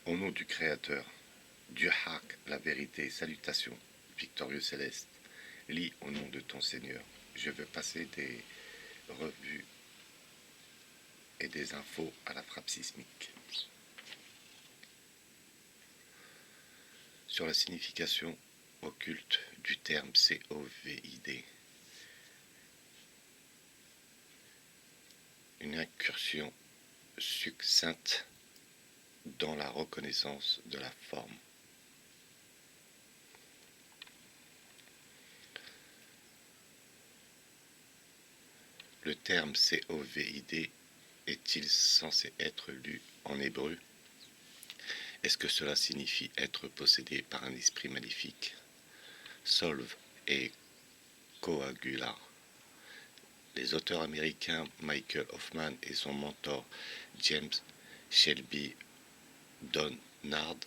Au nom du Créateur, Dieu Hak, la vérité, salutations, victorieux céleste, lis au nom de ton Seigneur. Je veux passer des revues et des infos à la frappe sismique. Sur la signification occulte du terme COVID, une incursion succincte dans la reconnaissance de la forme. Le terme COVID est-il censé être lu en hébreu? Est-ce que cela signifie être possédé par un esprit maléfique? Solve et coagula. Les auteurs américains Michael Hoffman et son mentor James Shelby Donard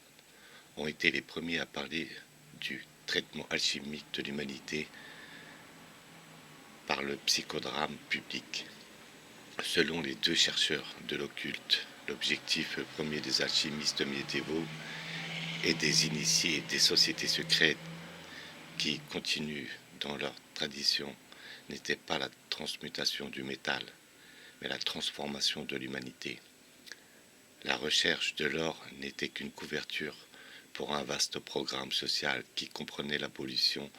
ont été les premiers à parler du traitement alchimique de l'humanité par le psychodrame public. Selon les deux chercheurs de l'occulte, l'objectif premier des alchimistes médiévaux et des initiés des sociétés secrètes qui continuent dans leur tradition n'était pas la transmutation du métal, mais la transformation de l'humanité. La recherche de l'or n'était qu'une couverture pour un vaste programme social qui comprenait l'abolition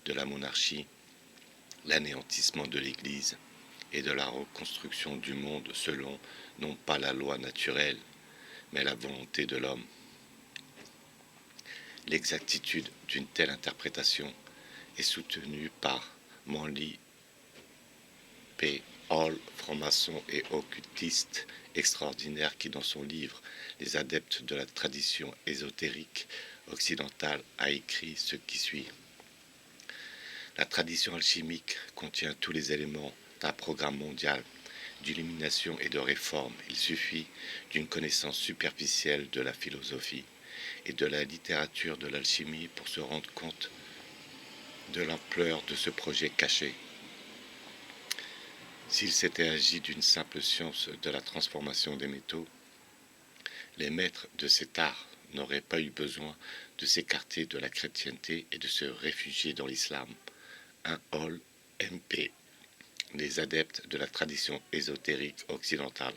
de la monarchie, l'anéantissement de l'Église et de la reconstruction du monde selon non pas la loi naturelle, mais la volonté de l'homme. L'exactitude d'une telle interprétation est soutenue par Manly P. Hall, franc-maçon et occultiste extraordinaire qui, dans son livre « Les adeptes de la tradition ésotérique occidentale » a écrit ce qui suit. La tradition alchimique contient tous les éléments d'un programme mondial d'illumination et de réforme. Il suffit d'une connaissance superficielle de la philosophie et de la littérature de l'alchimie pour se rendre compte de l'ampleur de ce projet caché. S'il s'était agi d'une simple science de la transformation des métaux, les maîtres de cet art n'auraient pas eu besoin de s'écarter de la chrétienté et de se réfugier dans l'islam. Un Hall MP, les adeptes de la tradition ésotérique occidentale.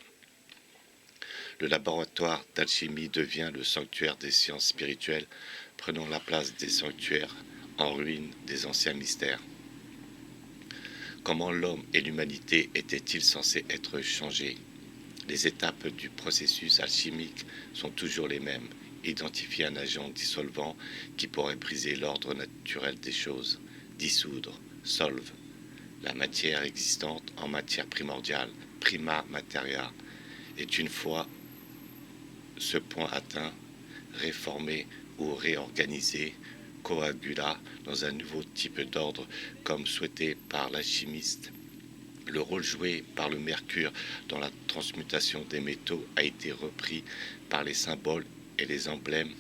Le laboratoire d'alchimie devient le sanctuaire des sciences spirituelles, prenant la place des sanctuaires en ruine des anciens mystères. Comment l'homme et l'humanité étaient-ils censés être changés? Les étapes du processus alchimique sont toujours les mêmes. Identifier un agent dissolvant qui pourrait briser l'ordre naturel des choses. Dissoudre, solve, la matière existante en matière primordiale, prima materia, est une fois ce point atteint, réformer ou réorganiser, coagula dans un nouveau type d'ordre comme souhaité par l'alchimiste. Le rôle joué par le mercure dans la transmutation des métaux a été repris par les symboles et les emblèmes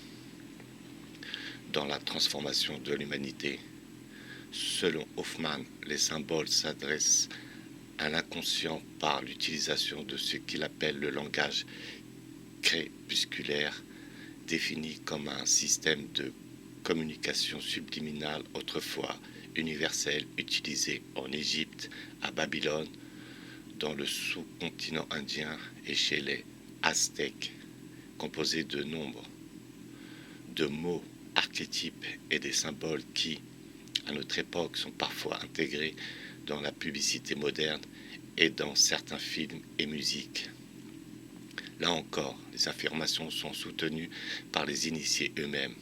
dans la transformation de l'humanité. Selon Hoffman, les symboles s'adressent à l'inconscient par l'utilisation de ce qu'il appelle le langage crépusculaire, défini comme un système de communication subliminale autrefois universel utilisé en Égypte, à Babylone, dans le sous-continent indien et chez les Aztèques, composé de nombres, de mots, archétypes et des symboles qui, à notre époque, sont parfois intégrés dans la publicité moderne et dans certains films et musiques. Là encore, les affirmations sont soutenues par les initiés eux-mêmes.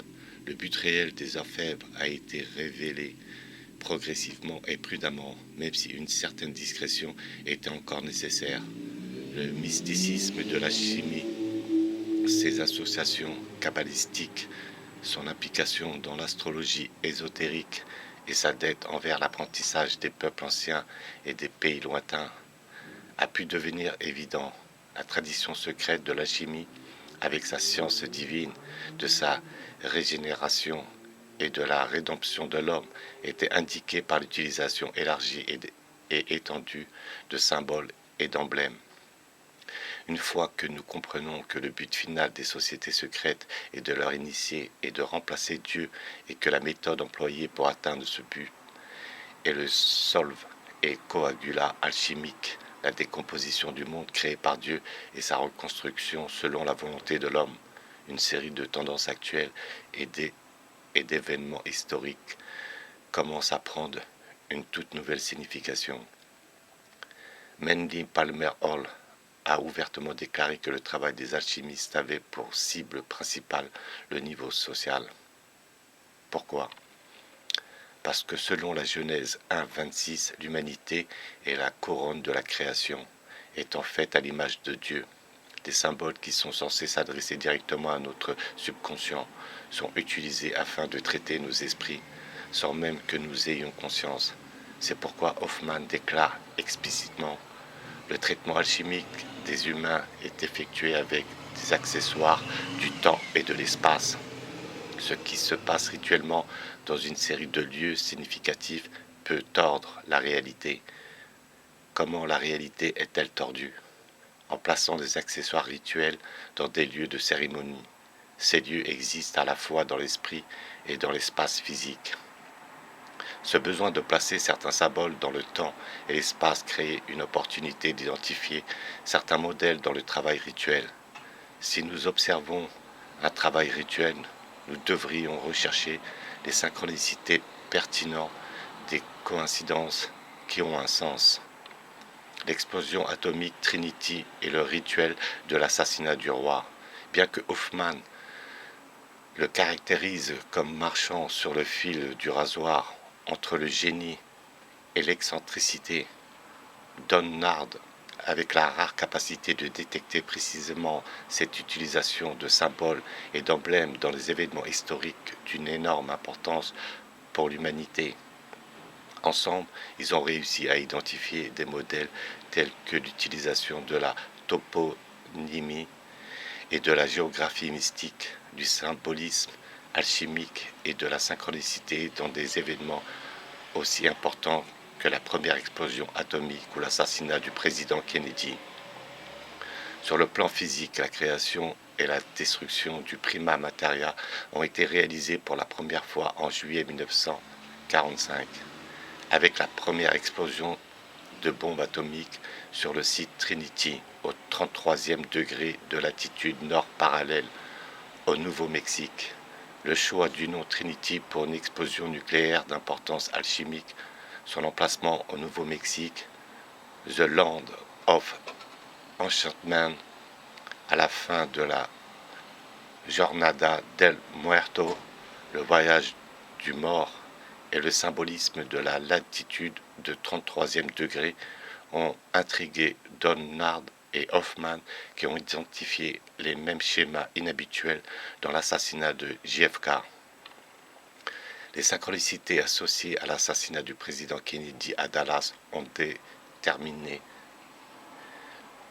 Le but réel des orfèvres a été révélé progressivement et prudemment, même si une certaine discrétion était encore nécessaire. Le mysticisme de la chimie, ses associations kabbalistiques, son implication dans l'astrologie ésotérique et sa dette envers l'apprentissage des peuples anciens et des pays lointains a pu devenir évident. La tradition secrète de l'alchimie, avec sa science divine, de sa régénération et de la rédemption de l'homme, était indiquée par l'utilisation élargie et étendue de symboles et d'emblèmes. Une fois que nous comprenons que le but final des sociétés secrètes est de leur initier et de remplacer Dieu et que la méthode employée pour atteindre ce but est le solve et coagula alchimique, la décomposition du monde créé par Dieu et sa reconstruction selon la volonté de l'homme, une série de tendances actuelles et d'événements historiques commence à prendre une toute nouvelle signification. Manly Palmer Hall a ouvertement déclaré que le travail des alchimistes avait pour cible principale le niveau social. Pourquoi ? Parce que selon la Genèse 1:26, l'humanité est la couronne de la création, étant faite à l'image de Dieu. Des symboles qui sont censés s'adresser directement à notre subconscient sont utilisés afin de traiter nos esprits, sans même que nous ayons conscience. C'est pourquoi Hoffman déclare explicitement: le traitement alchimique des humains est effectué avec des accessoires du temps et de l'espace. Ce qui se passe rituellement dans une série de lieux significatifs peut tordre la réalité. Comment la réalité est-elle tordue ? En plaçant des accessoires rituels dans des lieux de cérémonie. Ces lieux existent à la fois dans l'esprit et dans l'espace physique. Ce besoin de placer certains symboles dans le temps et l'espace crée une opportunité d'identifier certains modèles dans le travail rituel. Si nous observons un travail rituel, nous devrions rechercher les synchronicités pertinentes, des coïncidences qui ont un sens. L'explosion atomique Trinity et le rituel de l'assassinat du roi. Bien que Hoffman le caractérise comme marchant sur le fil du rasoir entre le génie et l'excentricité, Donnard, avec la rare capacité de détecter précisément cette utilisation de symboles et d'emblèmes dans les événements historiques d'une énorme importance pour l'humanité. Ensemble, ils ont réussi à identifier des modèles tels que l'utilisation de la toponymie et de la géographie mystique, du symbolisme alchimique et de la synchronicité dans des événements aussi importants que la première explosion atomique ou l'assassinat du président Kennedy. Sur le plan physique, la création et la destruction du prima materia ont été réalisées pour la première fois en juillet 1945, avec la première explosion de bombes atomiques sur le site Trinity, au 33e degré de latitude nord parallèle au Nouveau-Mexique. Le choix du nom Trinity pour une explosion nucléaire d'importance alchimique, son emplacement au Nouveau-Mexique, The Land of Enchantment, à la fin de la Jornada del Muerto, le voyage du mort, et le symbolisme de la latitude de 33e degré ont intrigué Donnard et Hoffman, qui ont identifié les mêmes schémas inhabituels dans l'assassinat de JFK. Les synchronicités associées à l'assassinat du président Kennedy à Dallas ont déterminé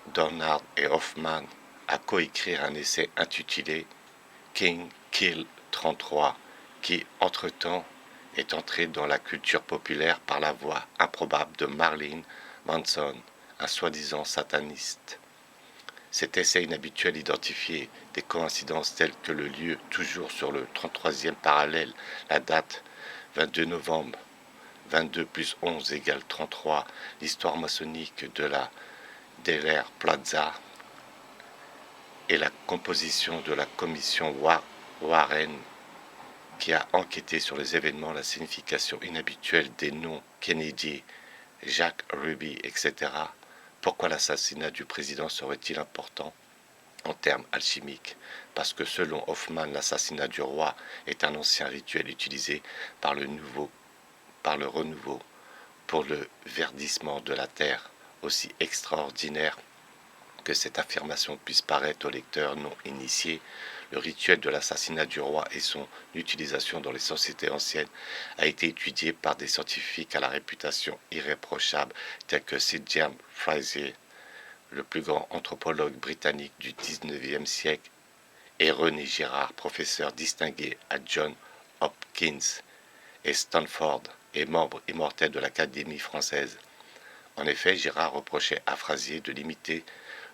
Donnard et Hoffman à coécrire un essai intitulé King Kill 33, qui, entre-temps, est entré dans la culture populaire par la voix improbable de Marilyn Manson, un soi-disant sataniste. Cet essai inhabituel identifiait des coïncidences telles que le lieu, toujours sur le 33e parallèle, la date 22 novembre, 22 plus 11 égale 33, l'histoire maçonnique de la Deller Plaza et la composition de la commission Warren qui a enquêté sur les événements, la signification inhabituelle des noms Kennedy, Jack Ruby, etc. Pourquoi l'assassinat du président serait-il important en termes alchimiques? Parce que selon Hoffman, l'assassinat du roi est un ancien rituel utilisé par le renouveau, pour le verdissement de la terre, aussi extraordinaire que cette affirmation puisse paraître aux lecteurs non initiés. Le rituel de l'assassinat du roi et son utilisation dans les sociétés anciennes a été étudié par des scientifiques à la réputation irréprochable tels que Sir James Frazer, le plus grand anthropologue britannique du XIXe siècle, et René Girard, professeur distingué à Johns Hopkins et Stanford et membre immortel de l'Académie française. En effet, Girard reprochait à Frazer de limiter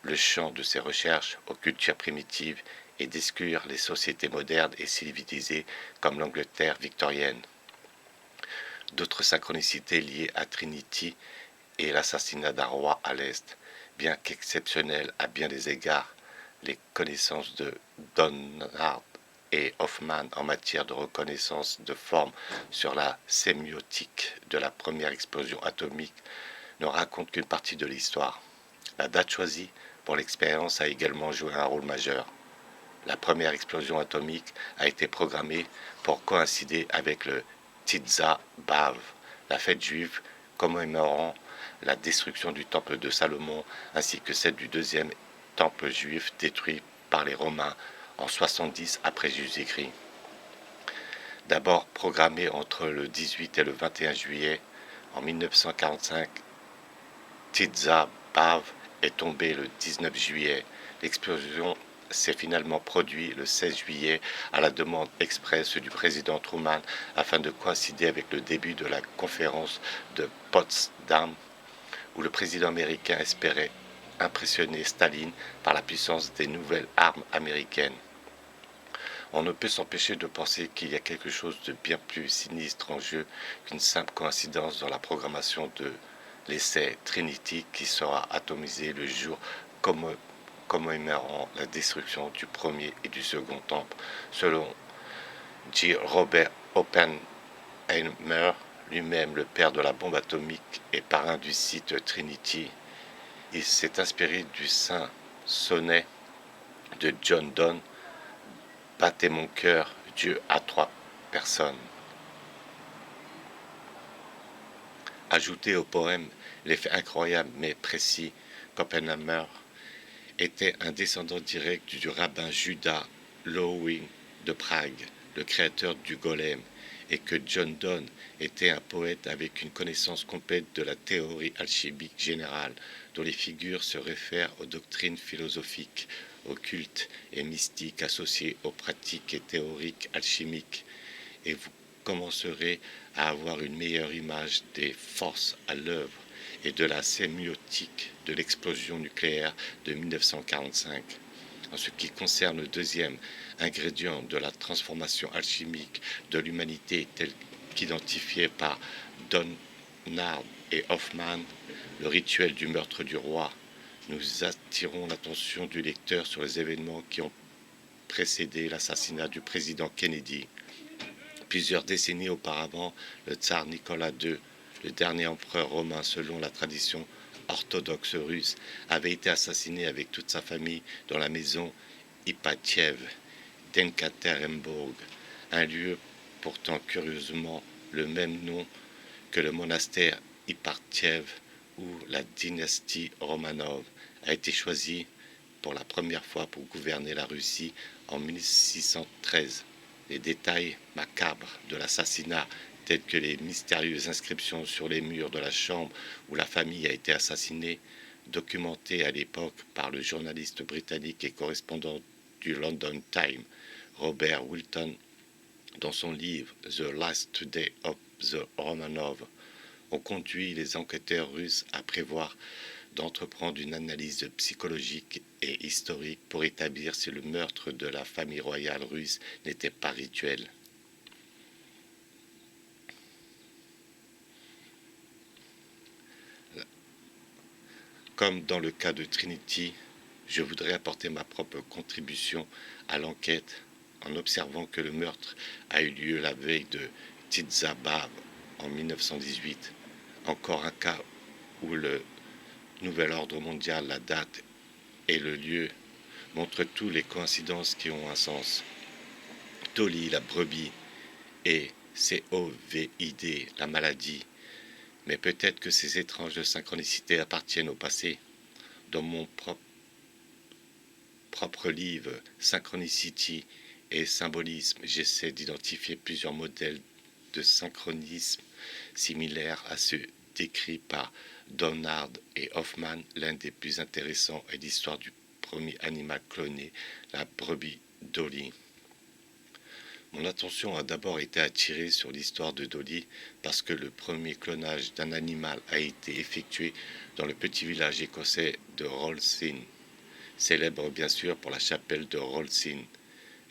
le champ de ses recherches aux cultures primitives et d'exclure les sociétés modernes et civilisées comme l'Angleterre victorienne. D'autres synchronicités liées à Trinity et l'assassinat d'un roi à l'Est, bien qu'exceptionnelles à bien des égards, les connaissances de Donnard et Hoffman en matière de reconnaissance de forme sur la sémiotique de la première explosion atomique ne racontent qu'une partie de l'histoire. La date choisie pour l'expérience a également joué un rôle majeur. La première explosion atomique a été programmée pour coïncider avec le Tisza B'Av, la fête juive commémorant la destruction du temple de Salomon ainsi que celle du deuxième temple juif détruit par les Romains en 70 après Jésus-Christ. D'abord programmée entre le 18 et le 21 juillet, en 1945, Tisza B'Av est tombée le 19 juillet. L'explosion s'est finalement produite le 16 juillet à la demande expresse du président Truman afin de coïncider avec le début de la conférence de Potsdam où le président américain espérait impressionner Staline par la puissance des nouvelles armes américaines. On ne peut s'empêcher de penser qu'il y a quelque chose de bien plus sinistre en jeu qu'une simple coïncidence dans la programmation de l'essai Trinity qui sera atomisé le jour commémorant la destruction du premier et du second temple. Selon J. Robert Oppenheimer, lui-même le père de la bombe atomique et parrain du site Trinity, il s'est inspiré du saint sonnet de John Donne, « Battez mon cœur, Dieu a trois personnes ». Ajouté au poème l'effet incroyable mais précis qu'Oppenheimer était un descendant direct du rabbin Judah Loewy de Prague, le créateur du golem, et que John Donne était un poète avec une connaissance complète de la théorie alchimique générale, dont les figures se réfèrent aux doctrines philosophiques, occultes et mystiques associées aux pratiques et théoriques alchimiques, et vous commencerez à avoir une meilleure image des forces à l'œuvre et de la sémiotique de l'explosion nucléaire de 1945. En ce qui concerne le deuxième ingrédient de la transformation alchimique de l'humanité tel qu'identifié par Donnard et Hoffman, le rituel du meurtre du roi, nous attirons l'attention du lecteur sur les événements qui ont précédé l'assassinat du président Kennedy. Plusieurs décennies auparavant, le tsar Nicolas II, le dernier empereur romain selon la tradition orthodoxe russe, avait été assassiné avec toute sa famille dans la maison Ipatiev d'Ekaterinbourg, un lieu portant curieusement le même nom que le monastère Ipatiev où la dynastie Romanov a été choisie pour la première fois pour gouverner la Russie en 1613. Les détails macabres de l'assassinat, tels que les mystérieuses inscriptions sur les murs de la chambre où la famille a été assassinée, documentées à l'époque par le journaliste britannique et correspondant du London Times, Robert Wilton, dans son livre The Last Day of the Romanov, ont conduit les enquêteurs russes à prévoir d'entreprendre une analyse psychologique et historique pour établir si le meurtre de la famille royale russe n'était pas rituel. Comme dans le cas de Trinity, je voudrais apporter ma propre contribution à l'enquête en observant que le meurtre a eu lieu la veille de Tisza B'Av en 1918, encore un cas où le nouvel ordre mondial, la date et le lieu montrent toutes les coïncidences qui ont un sens. Dolly, la brebis, et COVID, la maladie. Mais peut-être que ces étranges synchronicités appartiennent au passé. Dans mon propre livre Synchronicity et Symbolisme, j'essaie d'identifier plusieurs modèles de synchronisme similaires à ceux décrits par Donnard et Hoffman. L'un des plus intéressants est l'histoire du premier animal cloné, la brebis Dolly. Mon attention a d'abord été attirée sur l'histoire de Dolly parce que le premier clonage d'un animal a été effectué dans le petit village écossais de Rollsin. célèbre bien sûr pour la chapelle de Rolsyn.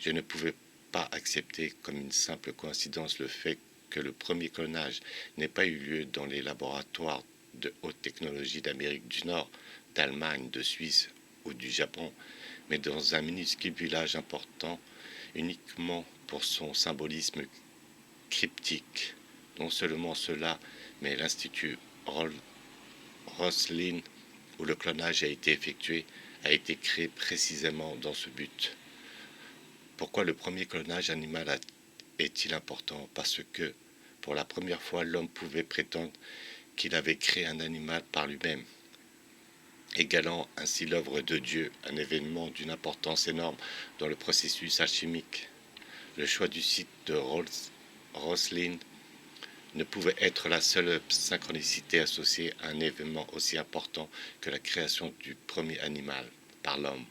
Je ne pouvais pas accepter comme une simple coïncidence le fait que le premier clonage n'ait pas eu lieu dans les laboratoires de haute technologie d'Amérique du Nord, d'Allemagne, de Suisse ou du Japon, mais dans un minuscule village important uniquement pour son symbolisme cryptique. Non seulement cela, mais l'Institut Roslin, où le clonage a été effectué, a été créé précisément dans ce but. Pourquoi le premier clonage animal est-il important? Parce que, pour la première fois, l'homme pouvait prétendre qu'il avait créé un animal par lui-même, égalant ainsi l'œuvre de Dieu, un événement d'une importance énorme dans le processus alchimique. Le choix du site de Roslin ne pouvait être la seule synchronicité associée à un événement aussi important que la création du premier animal par l'homme.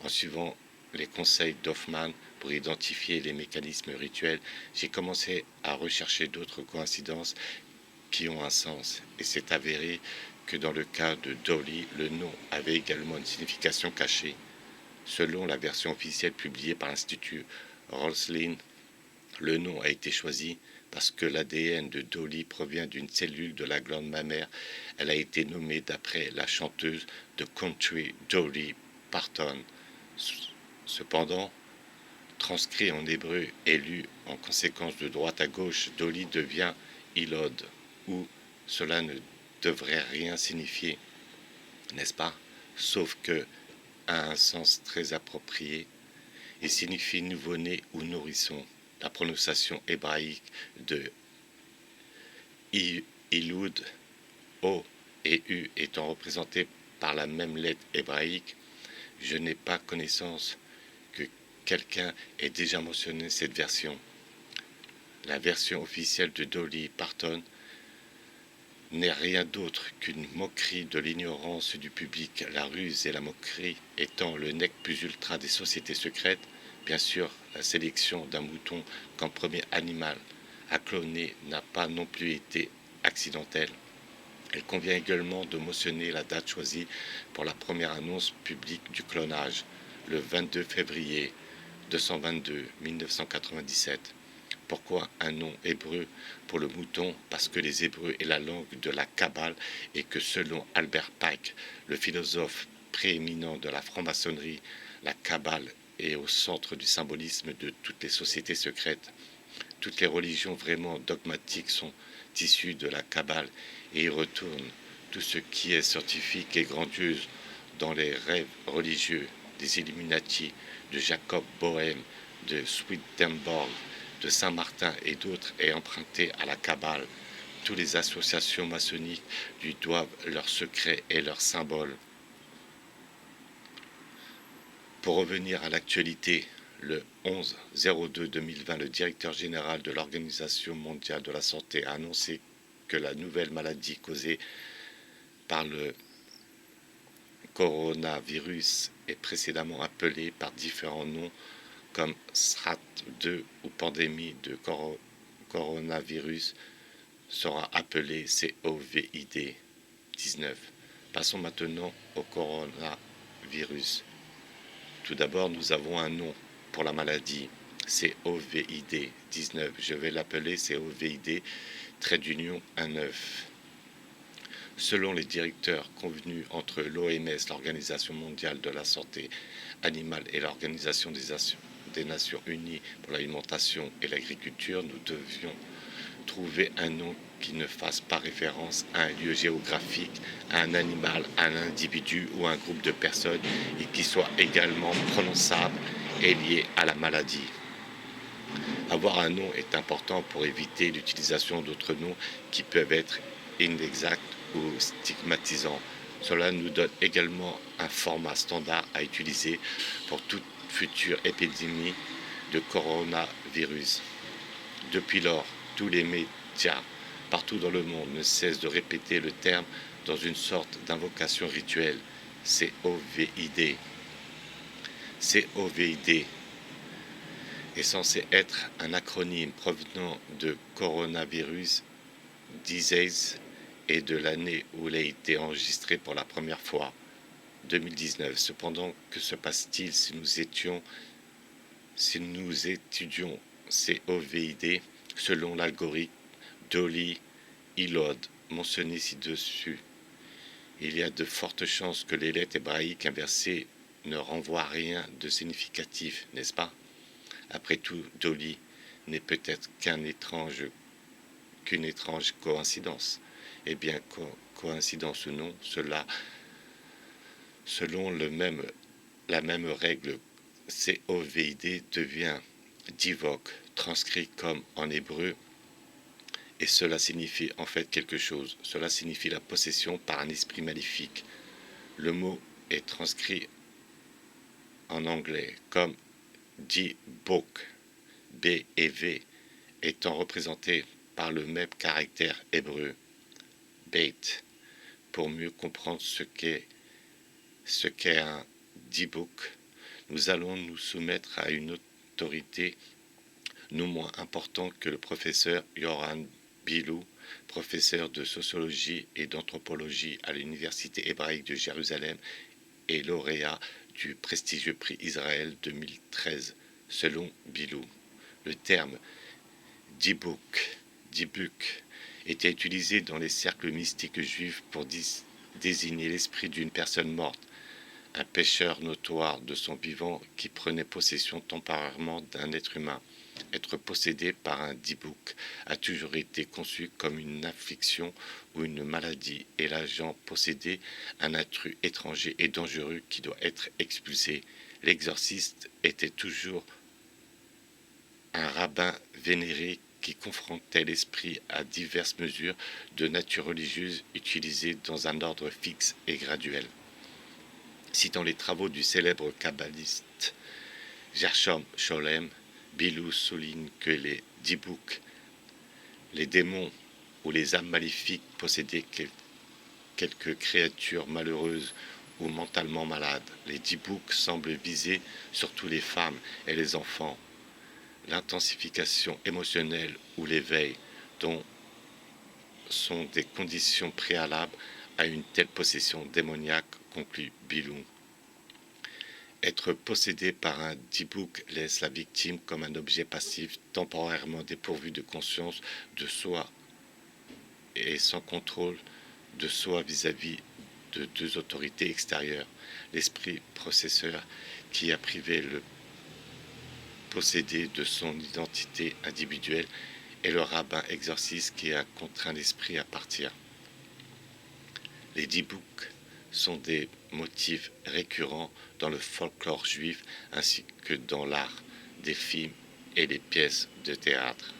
En suivant les conseils d'Hoffman pour identifier les mécanismes rituels, j'ai commencé à rechercher d'autres coïncidences qui ont un sens, et c'est avéré que dans le cas de Dolly, le nom avait également une signification cachée. Selon la version officielle publiée par l'Institut Roslin, le nom a été choisi parce que l'ADN de Dolly provient d'une cellule de la glande mammaire. Elle a été nommée d'après la chanteuse de country Dolly Parton. Cependant, transcrit en hébreu et lu en conséquence de droite à gauche, Dolly devient Ilod, où cela ne devrait rien signifier, n'est-ce pas? Sauf que a un sens très approprié. Il signifie nouveau-né ou nourrisson. La prononciation hébraïque de Ilud, O et U étant représentées par la même lettre hébraïque, je n'ai pas connaissance que quelqu'un ait déjà mentionné cette version. La version officielle de Dolly Parton n'est rien d'autre qu'une moquerie de l'ignorance du public, la ruse et la moquerie étant le nec plus ultra des sociétés secrètes. Bien sûr, la sélection d'un mouton comme premier animal à cloner n'a pas non plus été accidentelle. Il convient également de mentionner la date choisie pour la première annonce publique du clonage, le 22 février 222 1997. Pourquoi un nom hébreu pour le mouton? Parce que les Hébreux est la langue de la Kabbale et que selon Albert Pike, le philosophe prééminent de la franc-maçonnerie, la Kabbale est au centre du symbolisme de toutes les sociétés secrètes. Toutes les religions vraiment dogmatiques sont issues de la Kabbale et y retournent tout ce qui est scientifique et grandiose dans les rêves religieux des Illuminati, de Jacob Boehme, de Swedenborg, de Saint-Martin et d'autres est emprunté à la Kabbale. Toutes les associations maçonniques lui doivent leurs secrets et leurs symboles. Pour revenir à l'actualité, le 11-02-2020, le directeur général de l'Organisation mondiale de la santé a annoncé que la nouvelle maladie causée par le coronavirus est précédemment appelée par différents noms comme SRAT-2 ou pandémie de coronavirus sera appelée COVID-19. Passons maintenant au coronavirus. Tout d'abord, nous avons un nom pour la maladie, COVID-19. Je vais l'appeler COVID-19. Selon les directeurs convenus entre l'OMS, l'Organisation mondiale de la santé animale et l'Organisation des Nations Unies pour l'alimentation et l'agriculture, nous devions trouver un nom qui ne fasse pas référence à un lieu géographique, à un animal, à un individu ou à un groupe de personnes et qui soit également prononçable et lié à la maladie. Avoir un nom est important pour éviter l'utilisation d'autres noms qui peuvent être inexacts ou stigmatisants. Cela nous donne également un format standard à utiliser pour toute future épidémie de coronavirus. Depuis lors, tous les médias partout dans le monde ne cessent de répéter le terme dans une sorte d'invocation rituelle. COVID. COVID est censé être un acronyme provenant de Coronavirus Disease et de l'année où il a été enregistré pour la première fois, 2019. Cependant, que se passe-t-il si nous étudions COVID selon l'algorithme Dolly-Elod mentionné ci-dessus? Il y a de fortes chances que les lettres hébraïques inversées ne renvoient à rien de significatif, n'est-ce pas? Après tout, Dolly n'est peut-être qu'une étrange coïncidence. Eh bien, coïncidence ou non, selon la même règle, COVID devient divok, transcrit comme en hébreu, et cela signifie en fait quelque chose. Cela signifie la possession par un esprit maléfique. Le mot est transcrit en anglais comme dibok, B et V, étant représentés par le même caractère hébreu, beit. Pour mieux comprendre ce qu'est un dibuk, nous allons nous soumettre à une autorité non moins importante que le professeur Yoran Bilou, professeur de sociologie et d'anthropologie à l'Université hébraïque de Jérusalem et lauréat du prestigieux prix Israël 2013. Selon Bilou, le terme dibuk était utilisé dans les cercles mystiques juifs pour désigner l'esprit d'une personne morte, un pécheur notoire de son vivant qui prenait possession temporairement d'un être humain. Être possédé par un dibuk a toujours été conçu comme une affliction ou une maladie, et l'agent possédé un intrus étranger et dangereux qui doit être expulsé. L'exorciste était toujours un rabbin vénéré qui confrontait l'esprit à diverses mesures de nature religieuse utilisées dans un ordre fixe et graduel. Citant les travaux du célèbre kabbaliste Gershom Scholem, Bilou souligne que les dibuk, les démons ou les âmes maléfiques possédaient quelques créatures malheureuses ou mentalement malades. Les dibuk semblent viser surtout les femmes et les enfants. L'intensification émotionnelle ou l'éveil dont sont des conditions préalables à une telle possession démoniaque, conclut Bilou. Être possédé par un dibuk laisse la victime comme un objet passif, temporairement dépourvu de conscience de soi et sans contrôle de soi vis-à-vis de deux autorités extérieures, l'esprit possesseur qui a privé le possédé de son identité individuelle et le rabbin exorciste qui a contraint l'esprit à partir. Les dibuk sont des motifs récurrents dans le folklore juif ainsi que dans l'art des films et les pièces de théâtre.